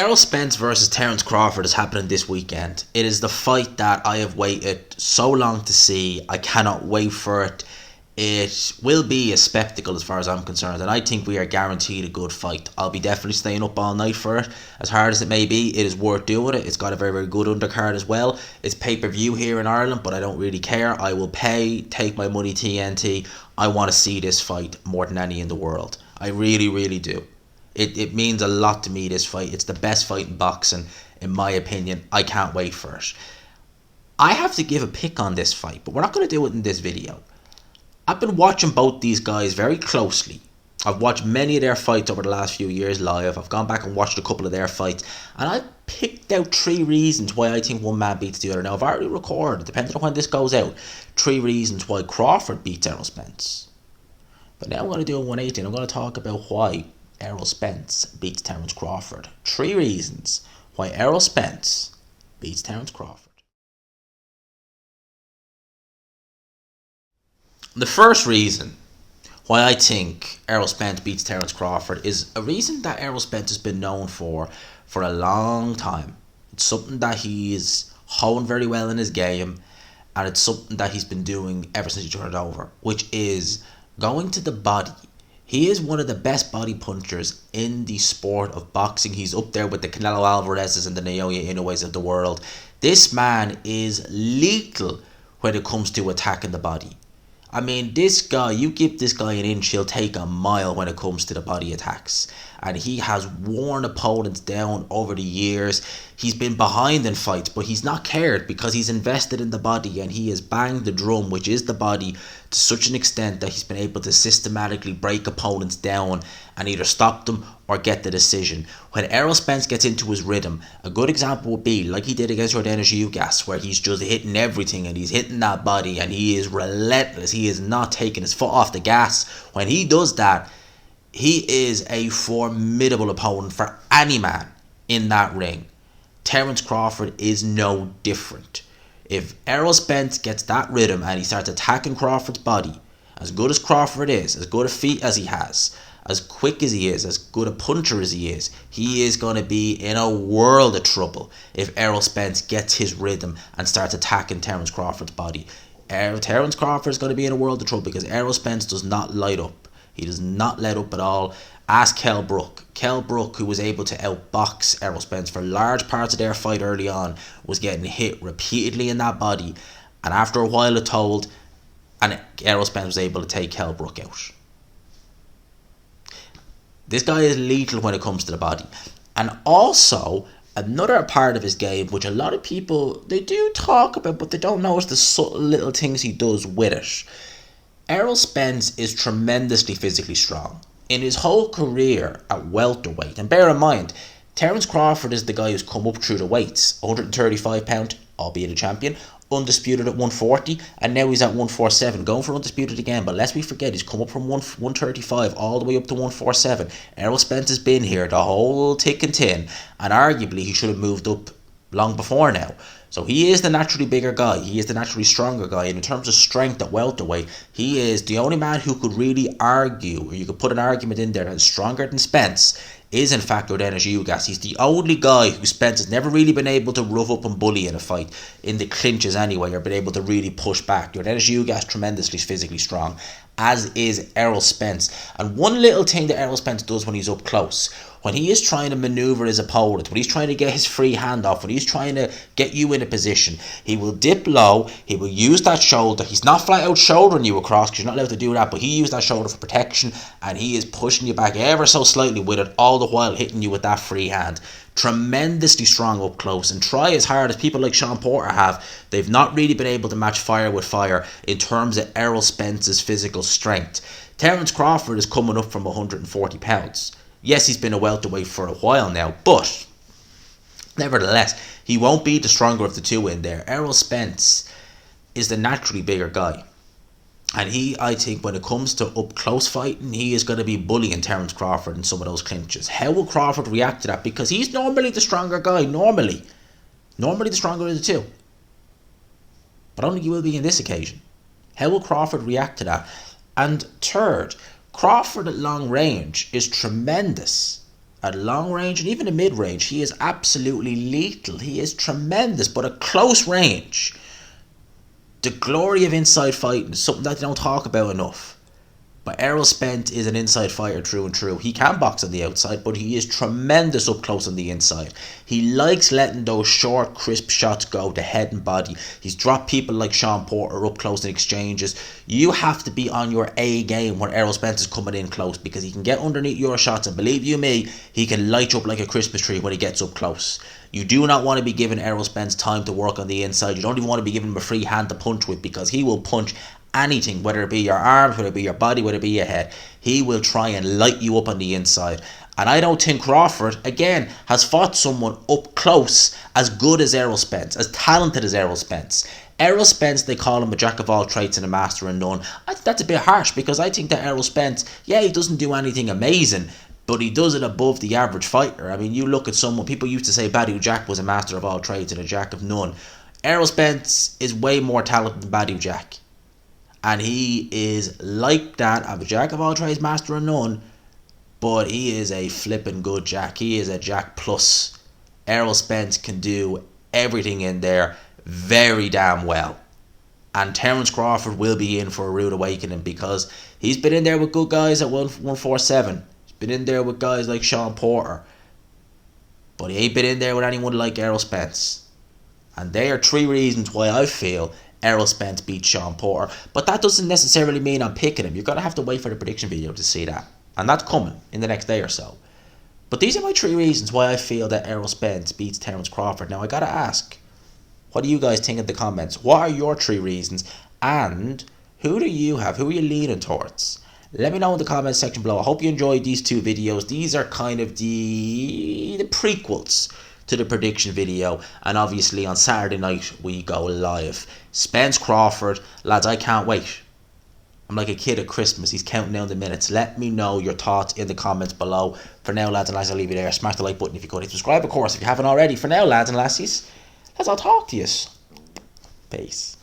Errol Spence versus Terence Crawford is happening this weekend. It is the fight that I have waited so long to see. I cannot wait for it. It will be a spectacle as far as I'm concerned, and I think we are guaranteed a good fight. I'll be definitely staying up all night for it. As hard as it may be, it is worth doing it. It's got a very, very good undercard as well. It's pay-per-view here in Ireland, but I don't really care. I will pay, take my money TNT. I want to see this fight more than any in the world. I really, really do. It means a lot to me, this fight. It's the best fight in boxing, in my opinion. I can't wait for it. I have to give a pick on this fight, but we're not going to do it in this video. I've been watching both these guys very closely. I've watched many of their fights over the last few years live. I've gone back and watched a couple of their fights, and I've picked out 3 reasons why I think one man beats the other. Now, I've already recorded, depending on when this goes out, 3 reasons why Crawford beats Errol Spence. But now I'm going to do a 180, and I'm going to talk about why Errol Spence beats Terence Crawford. 3 reasons why Errol Spence beats Terence Crawford. The first reason why I think Errol Spence beats Terence Crawford is a reason that Errol Spence has been known for a long time. It's something that he's honed very well in his game, and it's something that he's been doing ever since he turned over, which is going to the body. He is one of the best body punchers in the sport of boxing. He's up there with the Canelo Alvarez's and the Naoya Inoue's of the world. This man is lethal when it comes to attacking the body. I mean, this guy, you give this guy an inch, he'll take a mile when it comes to the body attacks. And he has worn opponents down over the years. He's been behind in fights, but he's not cared because he's invested in the body, and he has banged the drum, which is the body, to such an extent that he's been able to systematically break opponents down and either stop them or get the decision. When Errol Spence gets into his rhythm, a good example would be like he did against Ugas, where he's just hitting everything and he's hitting that body and he is relentless. He is not taking his foot off the gas. When he does that, he is a formidable opponent for any man in that ring. Terence Crawford is no different. If Errol Spence gets that rhythm and he starts attacking Crawford's body, as good as Crawford is, as good a feet as he has, as quick as he is, as good a puncher as he is going to be in a world of trouble if Errol Spence gets his rhythm and starts attacking Terence Crawford's body. Terence Crawford is going to be in a world of trouble because Errol Spence does not light up. He does not let up at all. Ask Kell Brook. Kell Brook, who was able to outbox Errol Spence for large parts of their fight early on, was getting hit repeatedly in that body. And after a while it told, and Errol Spence was able to take Kell Brook out. This guy is lethal when it comes to the body. And also, another part of his game, which a lot of people, they do talk about, but they don't notice the subtle little things he does with it. Errol Spence is tremendously physically strong. In his whole career at welterweight, and bear in mind, Terence Crawford is the guy who's come up through the weights. 135 pound, albeit a champion, undisputed at 140, and now he's at 147, going for undisputed again. But lest we forget, he's come up from 135 all the way up to 147. Errol Spence has been here the whole tick and tin, and arguably he should have moved up long before now. So he is the naturally bigger guy. He is the naturally stronger guy. And in terms of strength at welterweight, he is the only man who could really argue, or you could put an argument in there that is stronger than Spence, is in fact Ugas. He's the only guy who Spence has never really been able to rough up and bully in a fight, in the clinches anyway, or been able to really push back. Ugas tremendously physically strong, as is Errol Spence. And one little thing that Errol Spence does when he's up close, when he is trying to maneuver his opponent, when he's trying to get his free hand off, when he's trying to get you in a position, he will dip low, he will use that shoulder. He's not flat out shouldering you across because you're not allowed to do that, but he used that shoulder for protection, and he is pushing you back ever so slightly with it, all the while hitting you with that free hand. Tremendously strong up close, and try as hard as people like Sean Porter have, they've not really been able to match fire with fire in terms of Errol Spence's physical strength. Terence Crawford is coming up from 140 pounds. Yes, he's been a welterweight for a while now, but nevertheless, he won't be the stronger of the two in there. Errol Spence is the naturally bigger guy. And he, I think, when it comes to up close fighting, he is going to be bullying Terence Crawford in some of those clinches. How will Crawford react to that? Because he's normally the stronger guy, normally the stronger of the two. But I don't think he will be in this occasion. How will Crawford react to that? And third, Crawford at long range is tremendous At long range and even the mid range, he is absolutely lethal. He is tremendous, but at close range, the glory of inside fighting is something that they don't talk about enough. But Errol Spence is an inside fighter through and through. He can box on the outside, but he is tremendous up close on the inside. He likes letting those short, crisp shots go to head and body. He's dropped people like Sean Porter up close in exchanges. You have to be on your A game when Errol Spence is coming in close, because he can get underneath your shots, and believe you me, he can light you up like a Christmas tree when he gets up close. You do not want to be giving Errol Spence time to work on the inside. You don't even want to be giving him a free hand to punch with, because he will punch anything, whether it be your arms, whether it be your body, whether it be your head. He will try and light you up on the inside. And I don't think Crawford, again, has fought someone up close as good as Errol Spence, as talented as Errol Spence. Errol Spence, they call him a jack of all trades and a master of none. I think that's a bit harsh, because I think that Errol Spence, yeah, he doesn't do anything amazing, but he does it above the average fighter. I mean, you look at someone, people used to say Badu Jack was a master of all trades and a jack of none. Errol Spence is way more talented than Badu Jack. And he is like that, of a jack of all trades, master of none, but he is a flippin' good jack. He is a jack plus. Errol Spence can do everything in there very damn well. And Terence Crawford will be in for a rude awakening, because he's been in there with good guys at 147. He's been in there with guys like Sean Porter. But he ain't been in there with anyone like Errol Spence. And they are 3 reasons why I feel Errol Spence beat Sean Porter. But that doesn't necessarily mean I'm picking him. You're going to have to wait for the prediction video to see that. And that's coming in the next day or so. But these are my 3 reasons why I feel that Errol Spence beats Terence Crawford. Now, I got to ask, what do you guys think in the comments? What are your 3 reasons? And who do you have? Who are you leaning towards? Let me know in the comments section below. I hope you enjoyed these 2 videos. These are kind of the prequels to the prediction video, and obviously on Saturday night we go live. Spence Crawford, lads, I can't wait. I'm like a kid at Christmas. He's counting down the minutes. Let me know your thoughts in the comments below. For now, lads and lassies, I'll leave you there. Smash the like button if you could. Subscribe, of course, if you haven't already. For now, lads and lassies, I'll talk to you. Peace.